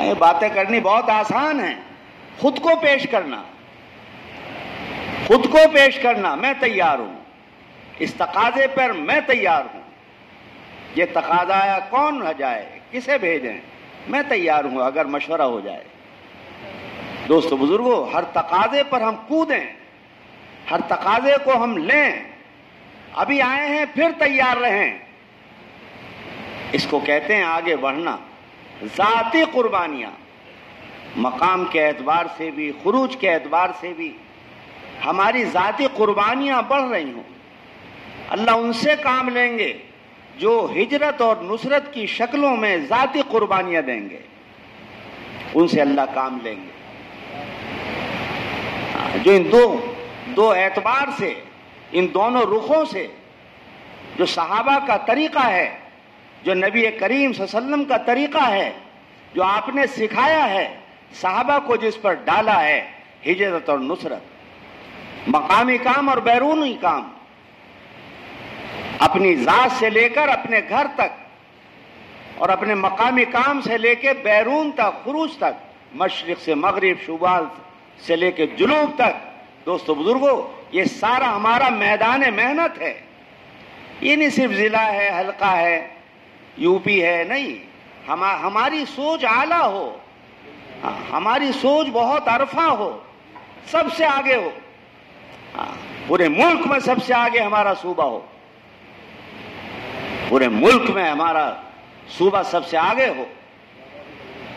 یہ باتیں کرنی بہت آسان ہیں، خود کو پیش کرنا، خود کو پیش کرنا، میں تیار ہوں، اس تقاضے پر میں تیار ہوں، یہ تقاضا آیا کون جائے، کسے بھیجیں، میں تیار ہوں اگر مشورہ ہو جائے۔ دوستو بزرگوں، ہر تقاضے پر ہم کودیں، ہر تقاضے کو ہم لیں، ابھی آئے ہیں پھر تیار رہیں، اس کو کہتے ہیں آگے بڑھنا۔ ذاتی قربانیاں، مقام کے اعتبار سے بھی، خروج کے اعتبار سے بھی ہماری ذاتی قربانیاں بڑھ رہی ہوں، اللہ ان سے کام لیں گے جو ہجرت اور نصرت کی شکلوں میں ذاتی قربانیاں دیں گے، ان سے اللہ کام لیں گے، جو ان دو اعتبار سے، ان دونوں رخوں سے، جو صحابہ کا طریقہ ہے، جو نبی کریم صلی اللہ علیہ وسلم کا طریقہ ہے، جو آپ نے سکھایا ہے، صحابہ کو جس پر ڈالا ہے، ہجرت اور نصرت، مقامی کام اور بیرونی کام، اپنی ذات سے لے کر اپنے گھر تک، اور اپنے مقامی کام سے لے کے بیرون تک، خروج تک، مشرق سے مغرب، شمال سے لے کے جنوب تک۔ دوستو بزرگوں، یہ سارا ہمارا میدان محنت ہے، یہ نہیں صرف ضلع ہے، حلقہ ہے، یو پی ہے، نہیں، ہماری سوچ اعلیٰ ہو، ہماری سوچ بہت عرفہ ہو، سب سے آگے ہو، پورے ملک میں سب سے آگے ہمارا صوبہ ہو، پورے ملک میں ہمارا صوبہ سب سے آگے ہو،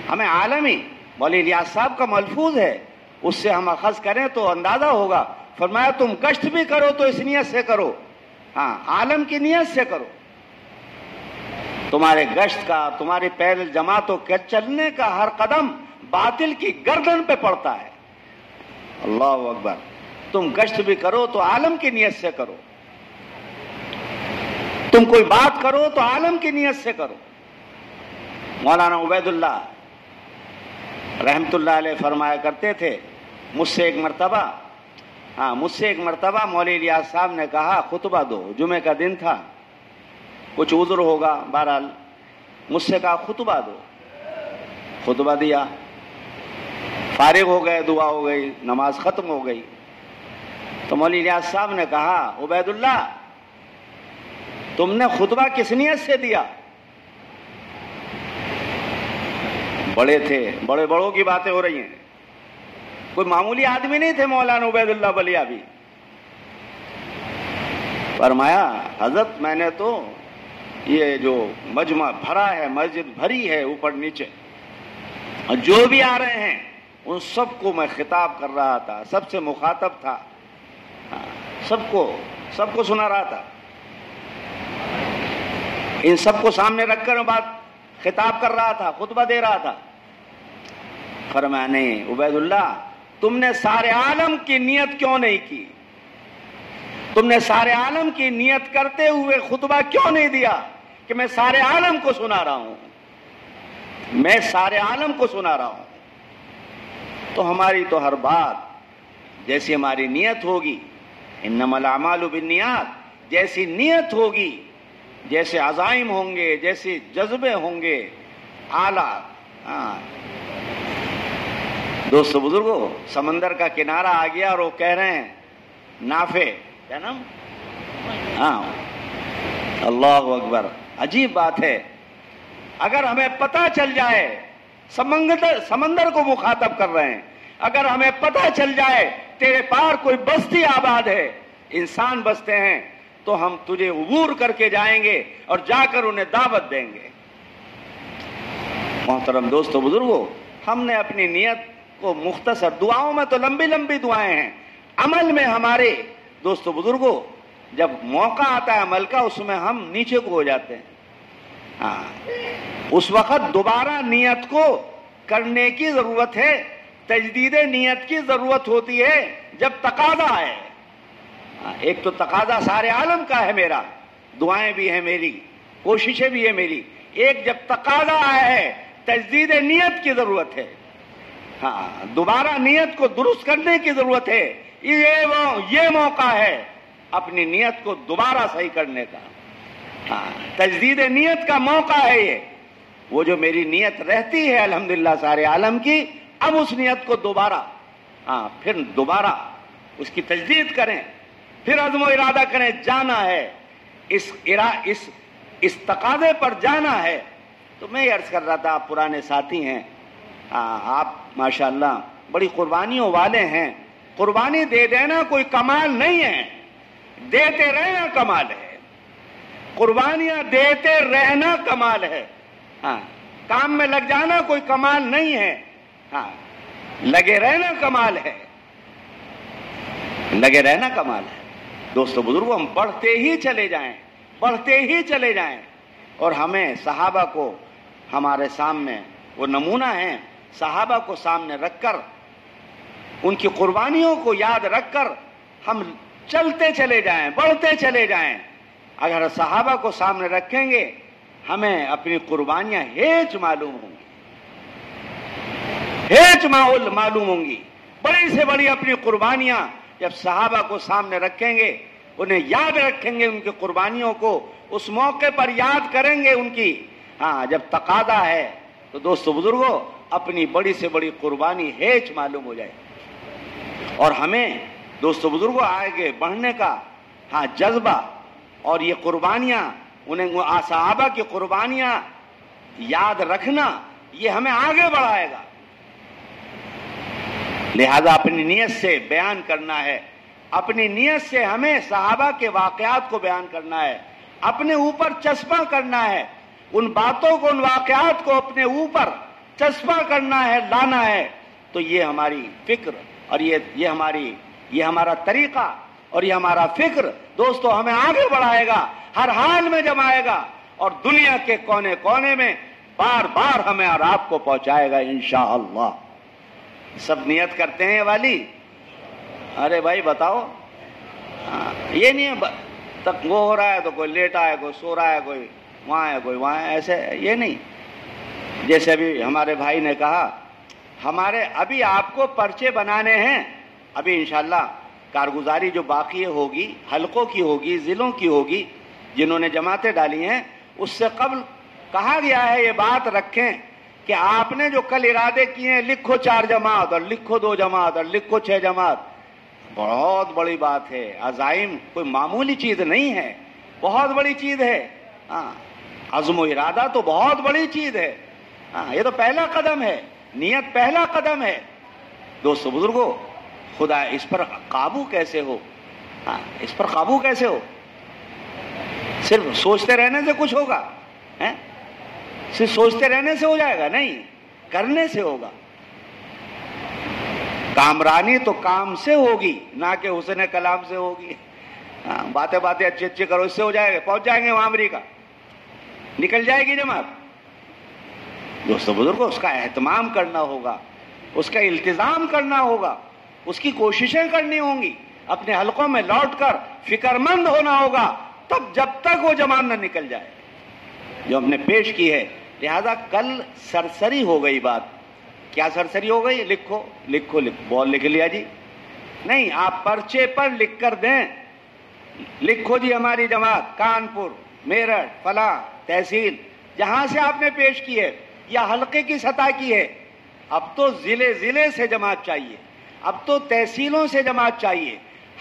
ہمیں عالمی، مولوی الیاس صاحب کا ملفوظ ہے، اس سے ہم اخذ کریں تو اندازہ ہوگا، فرمایا تم گشت بھی کرو تو اس نیت سے کرو، عالم کی نیت سے کرو، تمہارے گشت کا، تمہاری پیدل جماعتوں کے چلنے کا ہر قدم باطل کی گردن پہ پڑتا ہے۔ اللہ اکبر، تم گشت بھی کرو تو عالم کی نیت سے کرو، تم کوئی بات کرو تو عالم کی نیت سے کرو۔ مولانا عبید اللہ رحمت اللہ علیہ فرمایا کرتے تھے، مجھ سے ایک مرتبہ مولوی الیاس صاحب نے کہا خطبہ دو، جمعے کا دن تھا، کچھ عذر ہوگا، بہرحال مجھ سے کہا خطبہ دو، خطبہ دیا، فارغ ہو گئے، دعا ہو گئی، نماز ختم ہو گئی، تو مولوی الیاس صاحب نے کہا عبید اللہ تم نے خطبہ کس نیت سے دیا؟ بڑے تھے، بڑوں کی باتیں ہو رہی ہیں، کوئی معمولی آدمی نہیں تھے مولانا عبید اللہ بلیابی۔ فرمایا حضرت میں نے تو یہ جو مجمع بھرا ہے، مسجد بھری ہے اوپر نیچے، اور جو بھی آ رہے ہیں ان سب کو میں خطاب کر رہا تھا، سب سے مخاطب تھا، سب کو سنا رہا تھا، ان سب کو سامنے رکھ کر بات خطاب کر رہا تھا، خطبہ دے رہا تھا۔ فرمایا نہیں عبید اللہ، تم نے سارے عالم کی نیت کیوں نہیں کی؟ تم نے سارے عالم کی نیت کرتے ہوئے خطبہ کیوں نہیں دیا کہ میں سارے عالم کو سنا رہا ہوں، میں سارے عالم کو سنا رہا ہوں؟ تو ہماری تو ہر بات جیسی ہماری نیت ہوگی، انما الاعمال بالنیات، جیسی نیت ہوگی، جیسے عزائم ہوں گے، جیسے جذبے ہوں گے اعلیٰ۔ دوستو بزرگوں، سمندر کا کنارہ آ گیا اور وہ کہہ رہے ہیں نافع، کیا نام؟ اللہ اکبر، عجیب بات ہے، اگر ہمیں پتہ چل جائے، سمندر کو مخاطب کر رہے ہیں، اگر ہمیں پتہ چل جائے تیرے پار کوئی بستی آباد ہے، انسان بستے ہیں، تو ہم تجھے عبور کر کے جائیں گے اور جا کر انہیں دعوت دیں گے۔ محترم دوستو بزرگوں، ہم نے اپنی نیت کو مختصر، دعاؤں میں تو لمبی لمبی دعائیں ہیں، عمل میں ہمارے دوستو بزرگوں جب موقع آتا ہے عمل کا، اس میں ہم نیچے کو ہو جاتے ہیں، اس وقت دوبارہ نیت کو کرنے کی ضرورت ہے، تجدید نیت کی ضرورت ہوتی ہے جب تقاضا ہے۔ ایک تو تقاضا سارے عالم کا ہے، میرا دعائیں بھی ہیں، میری کوششیں بھی ہیں میری، ایک جب تقاضا آیا ہے تجدید نیت کی ضرورت ہے، دوبارہ نیت کو درست کرنے کی ضرورت ہے، یہ موقع ہے اپنی نیت کو دوبارہ صحیح کرنے کا، تجدید نیت کا موقع ہے یہ، وہ جو میری نیت رہتی ہے الحمدللہ سارے عالم کی، اب اس نیت کو دوبارہ پھر دوبارہ اس کی تجدید کریں، پھر عزم و ارادہ کریں، جانا ہے اس تقاضے پر جانا ہے۔ تو میں یہ عرض کر رہا تھا، آپ پرانے ساتھی ہیں، آپ ماشاءاللہ بڑی قربانیوں والے ہیں۔ قربانی دے دینا کوئی کمال نہیں ہے، دیتے رہنا کمال ہے، قربانیاں دیتے رہنا کمال ہے۔ کام میں لگ جانا کوئی کمال نہیں ہے، لگے رہنا کمال ہے، لگے رہنا کمال ہے۔ دوستو بزرگوں، ہم بڑھتے ہی چلے جائیں، بڑھتے ہی چلے جائیں، اور ہمیں صحابہ کو ہمارے سامنے وہ نمونہ ہیں، صحابہ کو سامنے رکھ کر، ان کی قربانیوں کو یاد رکھ کر ہم چلتے چلے جائیں، بڑھتے چلے جائیں۔ اگر صحابہ کو سامنے رکھیں گے ہمیں اپنی قربانیاں ہیچ معلوم ہوں گی، ہیچ معلوم ہوں گی۔ بڑی سے بڑی اپنی قربانیاں جب صحابہ کو سامنے رکھیں گے، انہیں یاد رکھیں گے، ان کی قربانیوں کو اس موقع پر یاد کریں گے ان کی، جب تقاضا ہے، تو دوستو بزرگوں اپنی بڑی سے بڑی قربانی ہیچ معلوم ہو جائے، اور ہمیں دوستو بزرگوں آگے بڑھنے کا جذبہ، اور یہ قربانیاں، انہیں صحابہ کی قربانیاں یاد رکھنا، یہ ہمیں آگے بڑھائے گا۔ لہذا اپنی نیت سے بیان کرنا ہے، اپنی نیت سے ہمیں صحابہ کے واقعات کو بیان کرنا ہے، اپنے اوپر چسپاں کرنا ہے، ان باتوں کو، ان واقعات کو اپنے اوپر چسپاں کرنا ہے، لانا ہے۔ تو یہ ہماری فکر، اور یہ ہمارا طریقہ، اور یہ ہمارا فکر دوستو ہمیں آگے بڑھائے گا، ہر حال میں جمائے گا، اور دنیا کے کونے کونے میں بار بار ہمیں اور آپ کو پہنچائے گا انشاءاللہ۔ سب نیت کرتے ہیں والی؟ ارے بھائی بتاؤ، یہ نہیں ہے تک وہ ہو رہا ہے تو کوئی لیٹا ہے، کوئی سو رہا ہے، کوئی وہاں ہے، کوئی وہاں ہے، ایسے یہ نہیں۔ جیسے ابھی ہمارے بھائی نے کہا، ہمارے ابھی آپ کو پرچے بنانے ہیں، ابھی انشاءاللہ کارگزاری جو باقی ہوگی، حلقوں کی ہوگی، ضلعوں کی ہوگی، جنہوں نے جماعتیں ڈالی ہیں، اس سے قبل کہا گیا ہے یہ بات رکھیں کہ آپ نے جو کل ارادے کیے ہیں، لکھو 4 جماعت، اور لکھو 2 جماعت، اور لکھو 6 جماعت، بہت بڑی بات ہے۔ عزائم کوئی معمولی چیز نہیں ہے، بہت بڑی چیز ہے۔ عزم و ارادہ تو بہت بڑی چیز ہے۔ یہ تو پہلا قدم ہے، نیت پہلا قدم ہے۔ دوستو بزرگوں، خدا اس پر قابو کیسے ہو؟ اس پر قابو کیسے ہو؟ صرف سوچتے رہنے سے کچھ ہوگا؟ صرف سوچتے رہنے سے ہو جائے گا؟ نہیں، کرنے سے ہوگا۔ کامرانی تو کام سے ہوگی، نہ کہ حسن کلام سے ہوگی۔ باتیں اچھی اچھی کرو، اس سے ہو جائے گا، پہنچ جائیں گے وہاں امریکہ، نکل جائے گی جماعت۔ دوستو بزرگوں، اس کا اہتمام کرنا ہوگا، اس کا التزام کرنا ہوگا، اس کی کوششیں کرنی ہوں گی، اپنے حلقوں میں لوٹ کر فکر مند ہونا ہوگا، تب جب تک وہ جماعت نہ نکل جائے جو ہم نے پیش کی ہے۔ لہذا کل سرسری ہو گئی بات۔ کیا سرسری ہو گئی؟ لکھو لکھو بول لکھ لیا جی؟ نہیں، آپ پرچے پر لکھ کر دیں، لکھو جی ہماری جماعت کانپور، میرٹھ، فلاں تحصیل جہاں سے آپ نے پیش کی ہے یا حلقے کی سطح کی ہے۔ اب تو ضلع سے جماعت چاہیے، اب تو تحصیلوں سے جماعت چاہیے،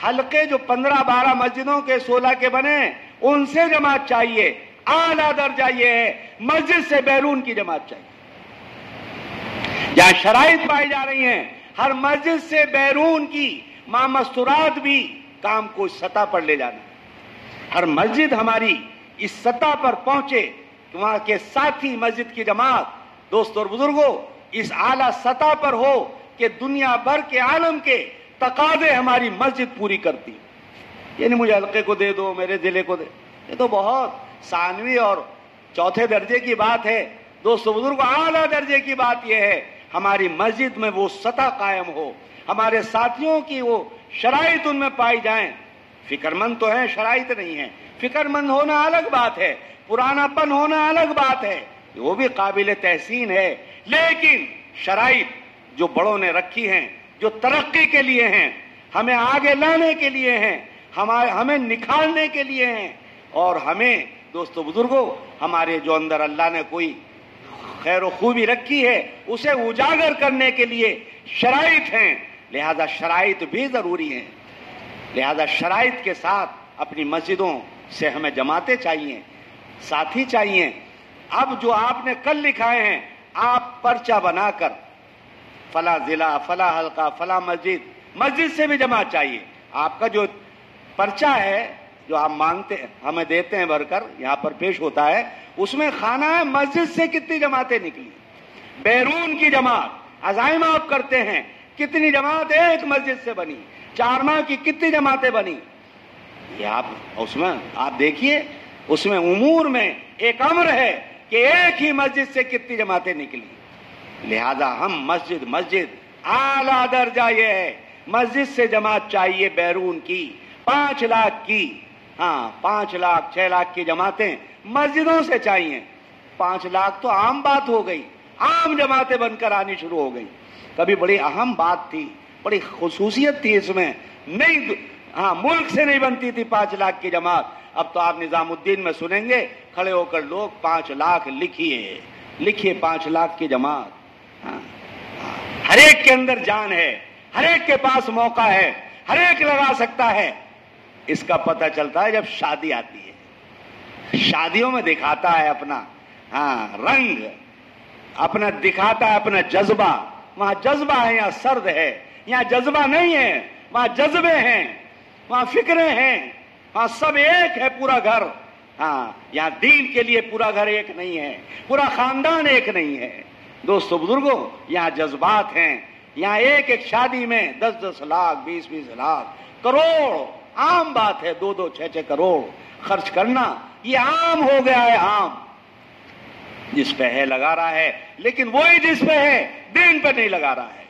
حلقے جو 15-12 مسجدوں کے 16 کے بنے ان سے جماعت چاہیے۔ اعلیٰ درجہ یہ ہے مسجد سے بیرون کی جماعت چاہیے، جہاں شرائط پائی جا رہی ہیں، ہر مسجد سے بیرون کی مستورات بھی کام کو اس سطح پر لے جانا ہے۔ ہر مسجد ہماری اس سطح پر پہنچے کہ وہاں کے ساتھی مسجد کی جماعت دوستوں اور بزرگوں اس اعلیٰ سطح پر ہو کہ دنیا بھر کے عالم کے تقاضے ہماری مسجد پوری کرتی۔ یعنی مجھے حلقے کو دے دو، میرے ضلع کو دے، یہ تو بہت ثانوی اور چوتھے درجے کی بات ہے۔ دوستو بزرگوں، اعلیٰ درجے کی بات یہ ہے ہماری مسجد میں وہ سطح قائم ہو، ہمارے ساتھیوں کی وہ شرائط ان میں پائی جائیں۔ فکر مند تو ہیں، شرائط نہیں ہیں۔ فکر مند ہونا الگ بات ہے، پرانا پن ہونا الگ بات ہے، وہ بھی قابل تحسین ہے، لیکن شرائط جو بڑوں نے رکھی ہیں، جو ترقی کے لیے ہیں، ہمیں آگے لانے کے لیے ہیں، ہمیں نکھارنے کے لیے ہیں، اور ہمیں دوستو بزرگوں ہمارے جو اندر اللہ نے کوئی خیر و خوبی رکھی ہے اسے اجاگر کرنے کے لیے شرائط ہیں، لہذا شرائط بھی ضروری ہیں، لہذا شرائط کے ساتھ اپنی مسجدوں سے ہمیں جماعتیں چاہیے، ساتھی چاہیے۔ اب جو آپ نے کل لکھائے ہیں، آپ پرچہ بنا کر فلاں ضلع، فلاں حلقہ، فلاں مسجد سے بھی جماعت چاہیے۔ آپ کا جو پرچہ ہے جو آپ مانگتے ہمیں دیتے ہیں بھر کر یہاں پر پیش ہوتا ہے، اس میں خانہ ہے مسجد سے کتنی جماعتیں نکلی، بیرون کی جماعت عزائم آپ کرتے ہیں کتنی جماعت ایک مسجد سے بنی، 4 ماہ کی کتنی جماعتیں بنی، یہ آپ اس میں آپ دیکھیے، اس میں امور میں ایک امر ہے کہ ایک ہی مسجد سے کتنی جماعتیں نکلی۔ لہذا ہم مسجد اعلیٰ درجہ یہ ہے، مسجد سے جماعت چاہیے بیرون کی 5 لاکھ کی، ہاں 5 لاکھ 6 لاکھ کی جماعتیں مسجدوں سے چاہیے۔ 5 لاکھ تو عام بات ہو گئی، عام جماعتیں بن کر آنی شروع ہو گئی، کبھی بڑی اہم بات تھی، بڑی خصوصیت تھی اس میں، نہیں ہاں ملک سے نہیں بنتی تھی 5 لاکھ کی جماعت۔ اب تو آپ نظام الدین میں سنیں گے کھڑے ہو کر لوگ 5 لاکھ لکھیے 5 لاکھ کی جماعت۔ ہر ایک کے اندر جان ہے، ہر ایک کے پاس موقع ہے، ہر ایک لگا سکتا ہے۔ اس کا پتہ چلتا ہے جب شادی آتی ہے، شادیوں میں دکھاتا ہے اپنا رنگ، اپنا دکھاتا ہے اپنا جذبہ۔ وہاں جذبہ ہے، یہاں سرد ہے، یہاں جذبہ نہیں ہے، وہاں جذبے ہیں، وہاں فکریں ہیں، وہاں سب ایک ہے پورا گھر۔ یہاں دین کے لیے پورا گھر ایک نہیں ہے، پورا خاندان ایک نہیں ہے۔ دوستو بزرگوں، یہاں جذبات ہیں، یہاں ایک شادی میں 10 لاکھ 20 لاکھ کروڑ عام بات ہے، 2 6 کروڑ خرچ کرنا یہ عام ہو گیا ہے، عام جس پہ ہے لگا رہا ہے، لیکن وہی جس پہ ہے دین پہ نہیں لگا رہا ہے،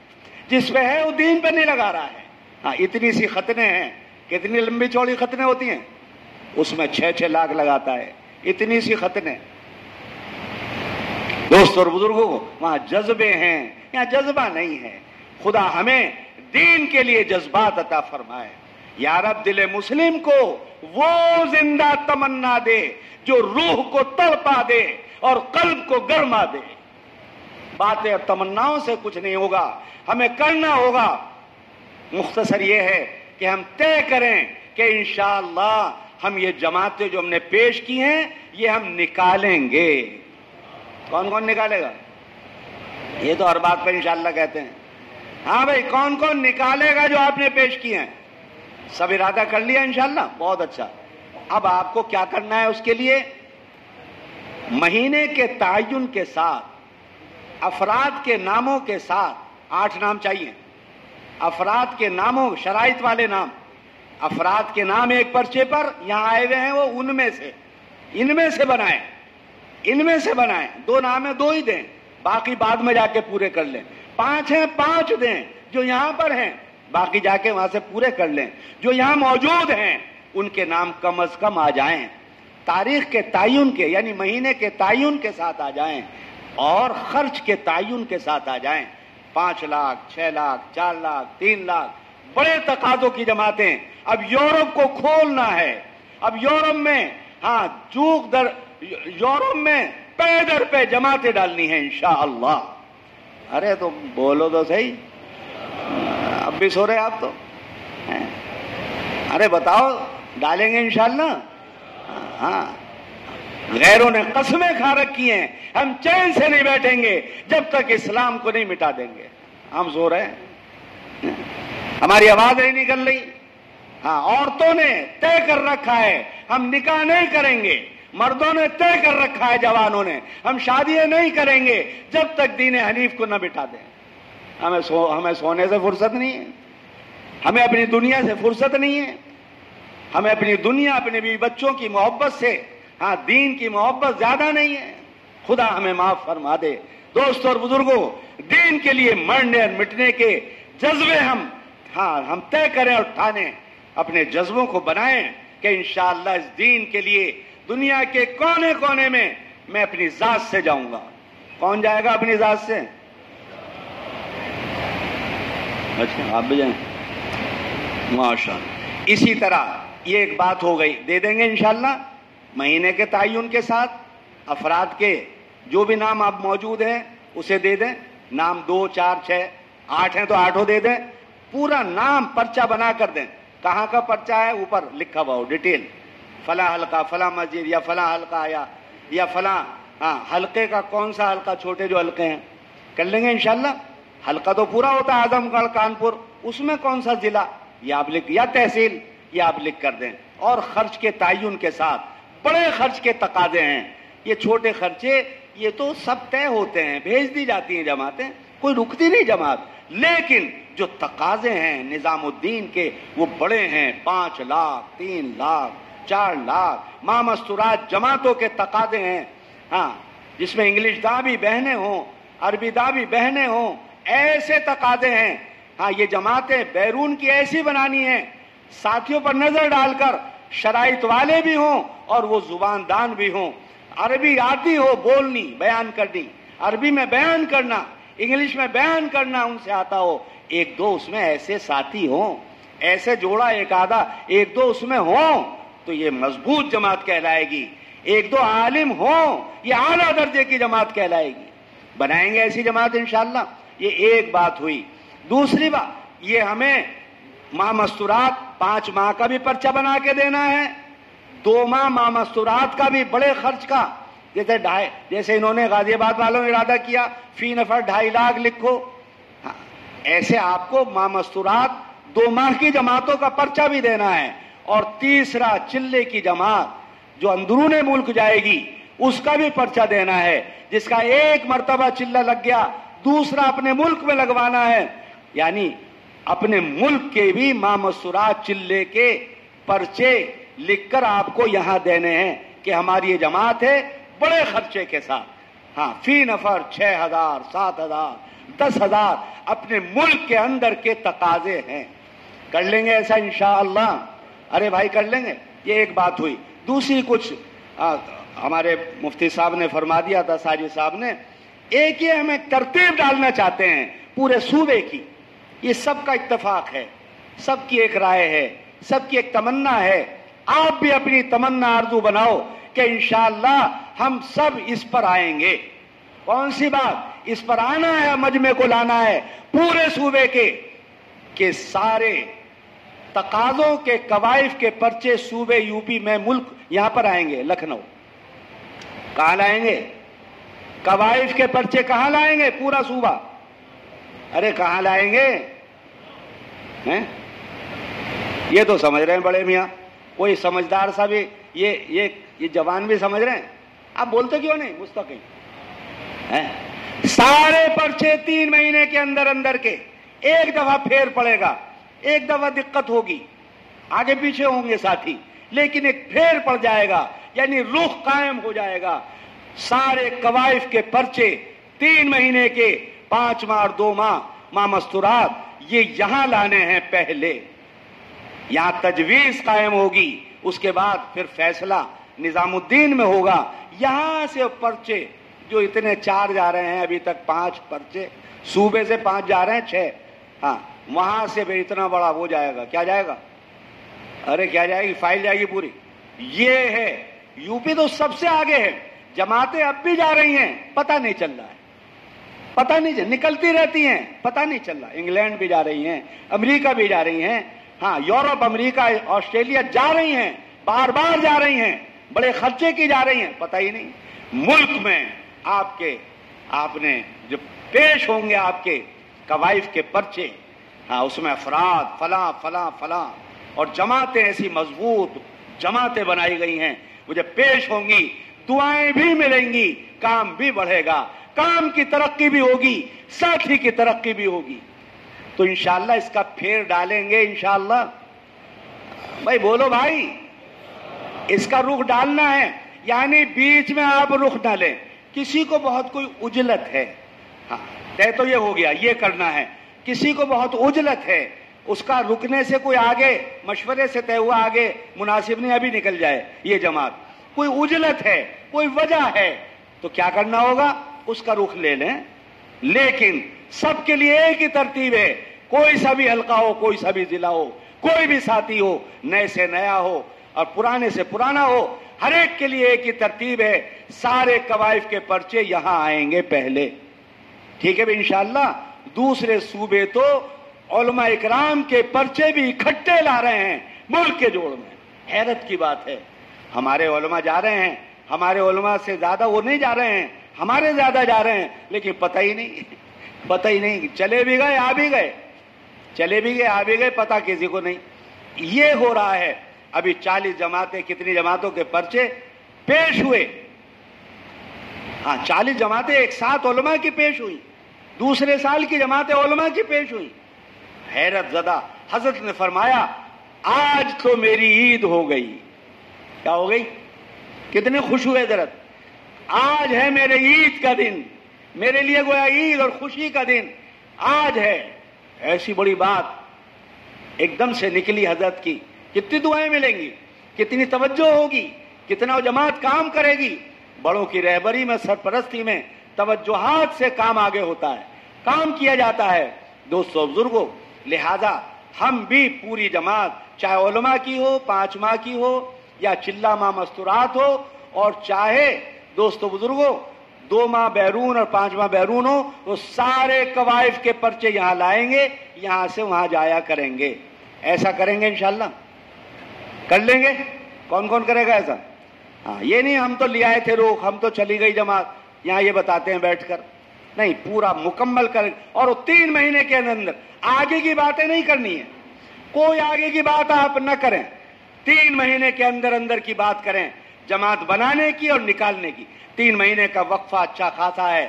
جس پہ ہے وہ دین پہ نہیں لگا رہا ہے۔ اتنی سی ختنے ہیں، کتنی لمبی چوڑی ختنے ہوتی ہیں، اس میں 6 لاکھ لگاتا ہے، اتنی سی ختنے۔ دوست اور بزرگوں، وہاں جذبے ہیں، یہاں جذبہ نہیں ہے۔ خدا ہمیں دین کے لیے جذبات عطا فرمائے۔ یا رب دل مسلم کو وہ زندہ تمنا دے جو روح کو تڑپا دے اور قلب کو گرما دے۔ باتیں اور تمناؤں سے کچھ نہیں ہوگا، ہمیں کرنا ہوگا۔ مختصر یہ ہے کہ ہم طے کریں کہ انشاءاللہ ہم یہ جماعتیں جو ہم نے پیش کی ہیں یہ ہم نکالیں گے۔ کون کون نکالے گا؟ یہ تو ہر بات پہ انشاءاللہ کہتے ہیں۔ ہاں بھائی، کون کون نکالے گا جو آپ نے پیش کیے ہیں؟ سب ارادہ کر لیا انشاءاللہ؟ بہت اچھا۔ اب آپ کو کیا کرنا ہے اس کے لیے؟ مہینے کے تعین کے ساتھ، افراد کے ناموں کے ساتھ 8 نام چاہیے، افراد کے ناموں، شرائط والے نام، افراد کے نام ایک پرچے پر یہاں آئے ہوئے ہیں، وہ ان میں سے بنائیں، ان میں سے بنائیں۔ 2 نام ہیں 2 ہی دیں، باقی بعد میں جا کے پورے کر لیں۔ 5 ہیں 5 دیں جو یہاں پر ہیں، باقی جا کے وہاں سے پورے کر لیں۔ جو یہاں موجود ہیں ان کے نام کم از کم آ جائیں، تاریخ کے تعین کے یعنی مہینے کے تعین کے ساتھ آ جائیں اور خرچ کے تعین کے ساتھ آ جائیں۔ 5 لاکھ 6 لاکھ 4 لاکھ 3 لاکھ بڑے تقاضوں کی جماعتیں۔ اب یورپ کو کھولنا ہے، اب یورپ میں یورپ میں پے در پہ جماعتیں ڈالنی ہیں انشاءاللہ۔ ارے تو بولو تو صحیح، اب بھی سو رہے آپ تو؟ ارے بتاؤ، ڈالیں گے انشاءاللہ؟ ہاں، غیروں نے قسمیں کھا رکھی ہیں، ہم چین سے نہیں بیٹھیں گے جب تک اسلام کو نہیں مٹا دیں گے۔ ہم سو رہے ہیں، ہماری آواز نہیں نکل رہی۔ ہاں، عورتوں نے طے کر رکھا ہے ہم نکاح نہیں کریں گے، مردوں نے طے کر رکھا ہے، جوانوں نے ہم شادیاں نہیں کریں گے جب تک دین حنیف کو نہ مٹا دیں۔ ہمیں سونے سے فرصت نہیں ہے، ہمیں اپنی دنیا سے فرصت نہیں ہے، ہمیں اپنی دنیا، اپنے بیوی بچوں کی محبت سے دین کی محبت زیادہ نہیں ہے۔ خدا ہمیں معاف فرما دے۔ دوست اور بزرگوں، دین کے لیے مرنے اور مٹنے کے جذبے ہم طے کریں اور ٹھانیں، اپنے جذبوں کو بنائیں کہ انشاءاللہ اس دین کے لیے دنیا کے کونے کونے میں اپنی ذات سے جاؤں گا۔ کون جائے گا اپنی ذات سے؟ اچھا، آپ بھی جائیں؟ ماشاءاللہ۔ اسی طرح یہ ایک بات ہو گئی، دے دیں گے انشاءاللہ مہینے کے تعین کے ساتھ، افراد کے جو بھی نام آپ موجود ہیں اسے دے دیں. نام 2 4 6 8 ہیں تو 8 دے دیں. پورا نام پرچہ بنا کر دیں. کہاں کا پرچہ ہے اوپر لکھا ہوا ہو ڈیٹیل, فلاں حلقہ, فلاں مسجد, یا فلاں حلقہ آیا, یا فلاں حلقے کا کون سا حلقہ, چھوٹے جو حلقے ہیں کر لیں گے انشاءاللہ. حلقہ تو پورا ہوتا ہے اعظم گڑھ کانپور, اس میں کون سا ضلع یہ آپ لکھ, یا تحصیل یہ آپ لکھ کر دیں. اور خرچ کے تعین کے ساتھ. بڑے خرچ کے تقاضے ہیں, یہ چھوٹے خرچے یہ تو سب طے ہوتے ہیں, بھیج دی جاتی ہیں جماعتیں, کوئی رکتی نہیں جماعت. لیکن جو تقاضے ہیں نظام الدین کے وہ بڑے ہیں. 5 لاکھ 3 لاکھ 4 لاکھ ماہ مستورات جماعتوں کے تقاضے ہیں. ہاں, جس میں انگلش داں بھی بہنیں ہوں, عربی داں بھی بہنیں ہوں, ایسے تقاضے ہیں. ہاں, یہ جماعتیں بیرون کی ایسی بنانی ہیں ساتھیوں پر نظر ڈال کر, شرائط والے بھی ہوں اور وہ زبان دان بھی ہوں. عربی آتی ہو بولنی, بیان کرنی, عربی میں بیان کرنا, انگلش میں بیان کرنا ان سے آتا ہو. 1-2 اس میں ایسے ساتھی ہوں, ایسے جوڑا 1 آدھا 1-2 اس میں ہوں تو یہ مضبوط جماعت کہلائے گی. 1-2 عالم ہوں یہ اعلیٰ درجے کی جماعت کہلائے گی. بنائیں گے ایسی جماعت انشاءاللہ. یہ ایک بات ہوئی. دوسری بات, یہ ہمیں ماہ مستورات 5 ماہ کا بھی پرچہ بنا کے دینا ہے, 2 ماہ مستورات کا بھی بڑے خرچ کا, جیسے انہوں نے غازی آباد والوں نے ارادہ کیا فی نفر 2.5 لاکھ لکھو. ایسے آپ کو ماہ مستورات 2 ماہ کی جماعتوں کا پرچہ بھی دینا ہے. اور تیسرا چلے کی جماعت جو اندرون ملک جائے گی اس کا بھی پرچہ دینا ہے, جس کا 1 مرتبہ چلہ لگ گیا دوسرا اپنے ملک میں لگوانا ہے. یعنی اپنے ملک کے بھی ماہ مستورات چلے کے پرچے لکھ کر آپ کو یہاں دینے ہیں کہ ہماری یہ جماعت ہے بڑے خرچے کے ساتھ. ہاں, فی نفر 6,000 7,000 10,000 اپنے ملک کے اندر کے تقاضے ہیں. کر لیں گے ایسا انشاءاللہ. ارے بھائی کر لیں گے. یہ ایک بات ہوئی. دوسری کچھ ہمارے مفتی صاحب نے فرما دیا تھا, ساجد صاحب نے, ایک یہ ہمیں ترتیب ڈالنا چاہتے ہیں پورے صوبے کی. یہ سب کا اتفاق ہے, سب کی ایک رائے ہے, سب کی ایک تمنا ہے. آپ بھی اپنی تمنا آرزو بناؤ کہ انشاءاللہ ہم سب اس پر آئیں گے. کون سی بات, اس پر آنا ہے, مجمع کو لانا ہے پورے صوبے کے, کہ سارے تقاضوں کے قوائف کے پرچے صوبے یو پی میں ملک یہاں پر آئیں گے. لکھنؤ کہاں لائیں گے, قوائف کے پرچے کہاں لائیں گے, پورا صوبہ. ارے کہاں لائیں گے, یہ تو سمجھ رہے ہیں بڑے میاں, کوئی سمجھدار سا بھی یہ جوان بھی سمجھ رہے ہیں. آپ بولتے کیوں نہیں مستقل. سارے پرچے 3 مہینے کے اندر اندر کے, ایک دفعہ پھیر پڑے گا, ایک دفعہ دقت ہوگی, آگے پیچھے ہوں گے ساتھی, لیکن ایک پھیر پڑ جائے گا, یعنی رخ قائم ہو جائے گا. سارے قوائف کے پرچے 3 مہینے کے, 5 ماہ اور 2 ماہ مستورات, یہ یہاں لانے ہیں. پہلے یہاں تجویز قائم ہوگی, اس کے بعد پھر فیصلہ نظام الدین میں ہوگا. یہاں سے پرچے جو اتنے 4 جا رہے ہیں ابھی تک, 5 پرچے صوبے سے 5 جا رہے ہیں 6, ہاں وہاں سے بھی اتنا بڑا وہ جائے گا. کیا جائے گا, ارے کیا جائے گی, فائل جائے گی پوری. یہ ہے یو پی تو سب سے آگے ہے. جماعتیں اب بھی جا رہی ہیں, پتہ نہیں چل رہا ہے, پتہ نہیں, نکلتی رہتی ہیں, پتہ نہیں چل رہا. انگلینڈ بھی جا رہی ہیں, امریکہ بھی جا رہی ہیں, ہاں یورپ, امریکہ, آسٹریلیا جا رہی ہیں, بار بار جا رہی ہیں, بڑے خرچے کی جا رہی ہیں, پتہ ہی نہیں. ملک میں آپ نے جو پیش ہوں گے آپ کے قوائف کے پرچے, ہاں اس میں افراد فلاں فلاں فلاں اور جماعتیں ایسی مضبوط جماعتیں بنائی گئی ہیں, وہ جب پیش ہوں گی دعائیں بھی ملیں گی, کام بھی بڑھے گا, کام کی ترقی بھی ہوگی, ساتھی کی ترقی بھی ہوگی. تو انشاءاللہ اس کا پھیر ڈالیں گے انشاءاللہ. بھائی بولو بھائی, اس کا رخ ڈالنا ہے. یعنی بیچ میں آپ رخ ڈالیں. کسی کو بہت کوئی عجلت ہے, ہاں طے تو یہ ہو گیا یہ کرنا ہے, کسی کو بہت عجلت ہے, اس کا رکنے سے کوئی آگے مشورے سے طے ہوا آگے مناسب نہیں, ابھی نکل جائے یہ جماعت, کوئی عجلت ہے, کوئی وجہ ہے, تو کیا کرنا ہوگا, اس کا رخ لے لیں. لیکن سب کے لیے ایک ہی ترتیب ہے, کوئی سا بھی حلقہ ہو, کوئی سا بھی ضلع ہو, کوئی بھی ساتھی ہو, نئے سے نیا ہو, اور پرانے سے پرانا ہو، ہر ایک کے لیے ایک ہی ترتیب ہے، سارے قوائف کے پرچے یہاں آئیں گے پہلے، ٹھیک ہے بھی انشاءاللہ۔ دوسرے صوبے تو علماء اکرام کے پرچے بھی اکٹھے لا رہے ہیں ملک کے جوڑ میں، حیرت کی بات ہے۔ ہمارے علماء جا رہے ہیں، ہمارے علماء سے زیادہ وہ نہیں جا رہے ہیں، ہمارے زیادہ جا رہے ہیں، لیکن پتہ ہی نہیں، چلے بھی گئے آ بھی گئے، چلے بھی گئے آ بھی گئے، پتہ کسی کو نہیں۔ یہ ہو رہا ہے۔ ابھی 40 جماعتیں، کتنی جماعتوں کے پرچے پیش ہوئے؟ ہاں 40 جماعتیں ایک ساتھ علماء کی پیش ہوئی، دوسرے سال کی جماعتیں علماء کی پیش ہوئی۔ حیرت زدہ حضرت نے فرمایا آج تو میری عید ہو گئی۔ کیا ہو گئی؟ کتنے خوش ہوئے حضرت، آج ہے میرے عید کا دن، میرے لیے گویا عید اور خوشی کا دن آج ہے۔ ایسی بڑی بات ایک دم سے نکلی حضرت کی، کتنی دعائیں ملیں گی، کتنی توجہ ہوگی، کتنا جماعت کام کرے گی۔ بڑوں کی رہبری میں، سرپرستی میں توجہات سے کام آگے ہوتا ہے، کام کیا جاتا ہے۔ دوستو بزرگوں، لہذا ہم بھی پوری جماعت، چاہے علماء کی ہو، 5 ماہ کی ہو، یا چلہ ماہ مستورات ہو، اور چاہے دوستو بزرگوں 2 ماہ بیرون اور 5 ماہ بیرون ہو، وہ سارے قوائف کے پرچے یہاں لائیں گے، یہاں سے وہاں جایا کریں گے۔ ایسا کریں گے انشاءاللہ؟ کر لیں گے؟ کون کون کرے گا ایسا؟ ہاں، یہ نہیں ہم تو لے آئے تھے روک، ہم تو چلی گئی جماعت، یہاں یہ بتاتے ہیں بیٹھ کر، نہیں، پورا مکمل کریں۔ اور 3 مہینے کے اندر آگے کی باتیں نہیں کرنی ہے، کوئی آگے کی بات آپ نہ کریں، 3 مہینے کے اندر اندر کی بات کریں، جماعت بنانے کی اور نکالنے کی۔ 3 مہینے کا وقفہ اچھا خاصا ہے،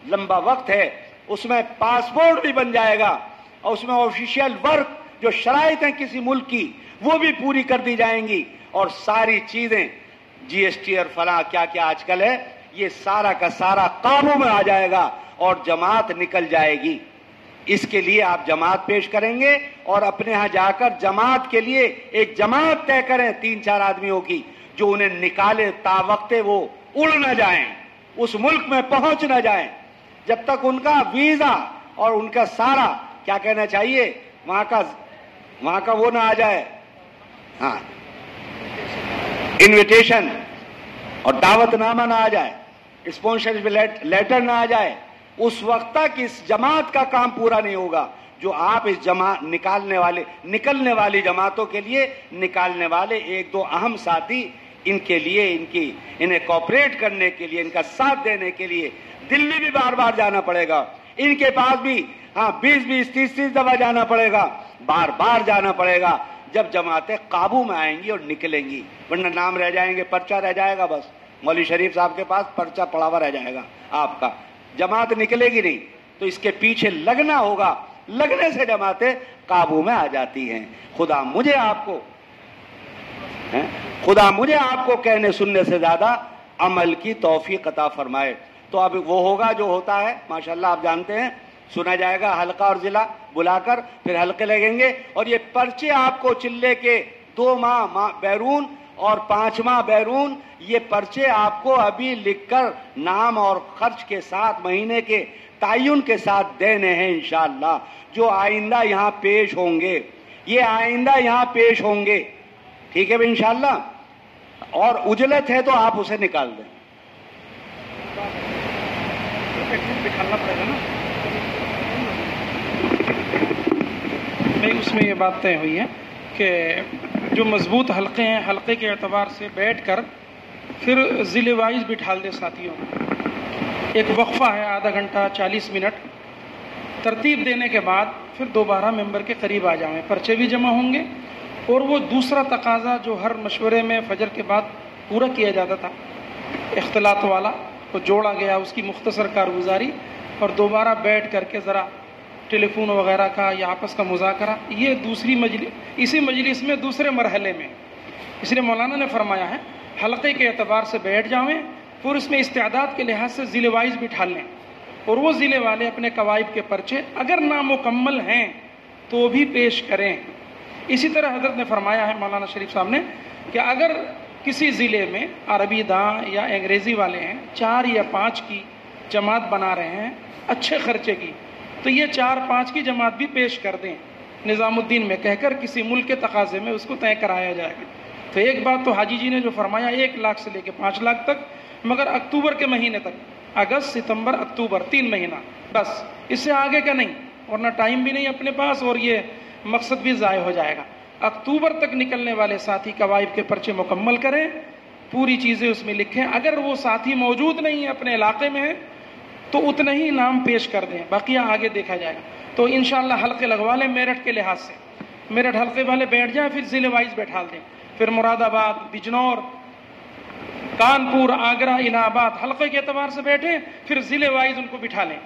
لمبا وقت ہے، اس میں پاسپورٹ بھی بن جائے گا، اور اس میں آفیشیل ورک جو شرائط ہیں کسی ملک کی وہ بھی پوری کر دی جائیں گی، اور ساری چیزیں جی ایس ٹی اور فلاں کیا کیا آج کل ہے، یہ سارا کا سارا قابو میں آ جائے گا اور جماعت نکل جائے گی۔ اس کے لیے آپ جماعت پیش کریں گے، اور اپنے ہاں جا کر جماعت کے لیے ایک جماعت طے کریں 3-4 آدمیوں کی، جو انہیں نکالے تا وقت وہ اڑ نہ جائیں، اس ملک میں پہنچ نہ جائیں، جب تک ان کا ویزا اور ان کا سارا کیا کہنا چاہیے وہاں کا وہ نہ آ جائے، ہاں انویٹیشن اور دعوت نامہ نہ آ جائے، اسپانسرشپ لیٹر نہ آ جائے، اس وقت تک اس جماعت کا کام پورا نہیں ہوگا۔ جو آپ اس نکلنے والی جماعتوں کے لیے نکالنے والے 1-2 اہم ساتھی، ان کے لیے انہیں کوآپریٹ کرنے کے لیے، ان کا ساتھ دینے کے لیے دلی بھی بار بار جانا پڑے گا، ان کے پاس بھی 20-20 30-30 دفعہ جانا پڑے گا، بار بار جانا پڑے گا، جب جماعتیں قابو میں آئیں گی اور نکلیں گی، ورنہ نام رہ جائیں گے، پرچہ رہ جائے گا، بس مولوی شریف صاحب کے پاس پرچہ پڑا ہوا رہ جائے گا آپ کا، جماعت نکلے گی نہیں۔ تو اس کے پیچھے لگنا ہوگا، لگنے سے جماعتیں قابو میں آ جاتی ہیں۔ خدا مجھے آپ کو کہنے سننے سے زیادہ عمل کی توفیق عطا فرمائے۔ تو اب وہ ہوگا جو ہوتا ہے، ماشاءاللہ آپ جانتے ہیں، سنا جائے گا حلقہ اور ضلع بلا کر، پھر حلقے لگیں گے، اور یہ پرچے آپ کو چلے کے 2 ماہ بیرون اور 5 ماہ بیرون، یہ پرچے آپ کو ابھی لکھ کر نام اور خرچ کے ساتھ، مہینے کے تعین کے ساتھ دینے ہیں انشاءاللہ، جو آئندہ یہاں پیش ہوں گے، یہ آئندہ یہاں پیش ہوں گے، ٹھیک ہے بھی انشاءاللہ۔ اور اجلت ہے تو آپ اسے نکال دیں۔ اس میں یہ بات طے ہوئی ہے کہ جو مضبوط حلقے ہیں، حلقے کے اعتبار سے بیٹھ کر پھر ضلع وائز بٹھال دے ساتھیوں، ایک وقفہ ہے آدھا گھنٹہ 40 منٹ، ترتیب دینے کے بعد پھر دوبارہ ممبر کے قریب آ جائیں، پرچے بھی جمع ہوں گے، اور وہ دوسرا تقاضا جو ہر مشورے میں فجر کے بعد پورا کیا جاتا تھا، اختلاط والا، وہ جوڑا گیا، اس کی مختصر کارگزاری، اور دوبارہ بیٹھ کر کے ذرا ٹیلی فون وغیرہ کا یا آپس کا مذاکرہ، یہ دوسری اسی مجلس میں دوسرے مرحلے میں، اس لیے مولانا نے فرمایا ہے حلقے کے اعتبار سے بیٹھ جاؤیں، پھر اس میں استعداد کے لحاظ سے ضلع وائز بٹھا لیں، اور وہ ضلع والے اپنے قوائف کے پرچے اگر نامکمل ہیں تو بھی پیش کریں۔ اسی طرح حضرت نے فرمایا ہے مولانا شریف صاحب نے کہ اگر کسی ضلع میں عربی داں یا انگریزی والے ہیں، 4 یا 5 کی جماعت بنا رہے ہیں اچھے خرچے کی، تو یہ 4-5 کی جماعت بھی پیش کر دیں، نظام الدین میں کہہ کر کسی ملک کے تقاضے میں اس کو طے کرایا جائے گا۔ تو ایک بات تو حاجی جی نے جو فرمایا 1 لاکھ سے لے کے 5 لاکھ تک، مگر اکتوبر کے مہینے تک، اگست ستمبر اکتوبر 3 مہینہ بس، اس سے آگے کا نہیں، ورنہ ٹائم بھی نہیں اپنے پاس اور یہ مقصد بھی ضائع ہو جائے گا۔ اکتوبر تک نکلنے والے ساتھی قوائف کے پرچے مکمل کریں، پوری چیزیں اس میں لکھیں، اگر وہ ساتھی موجود نہیں ہے اپنے علاقے میں ہے تو اتنا ہی نام پیش کر دیں، بقیہ آگے دیکھا جائے گا۔ تو انشاءاللہ حلقے لگوا لیں میرٹھ کے لحاظ سے، میرٹھ حلقے والے بیٹھ جائیں، پھر ضلع وائز بیٹھا دیں، پھر مراد آباد، بجنور، کانپور، آگرہ، الہ آباد حلقے کے اعتبار سے بیٹھیں، پھر ضلع وائز ان کو بٹھا لیں۔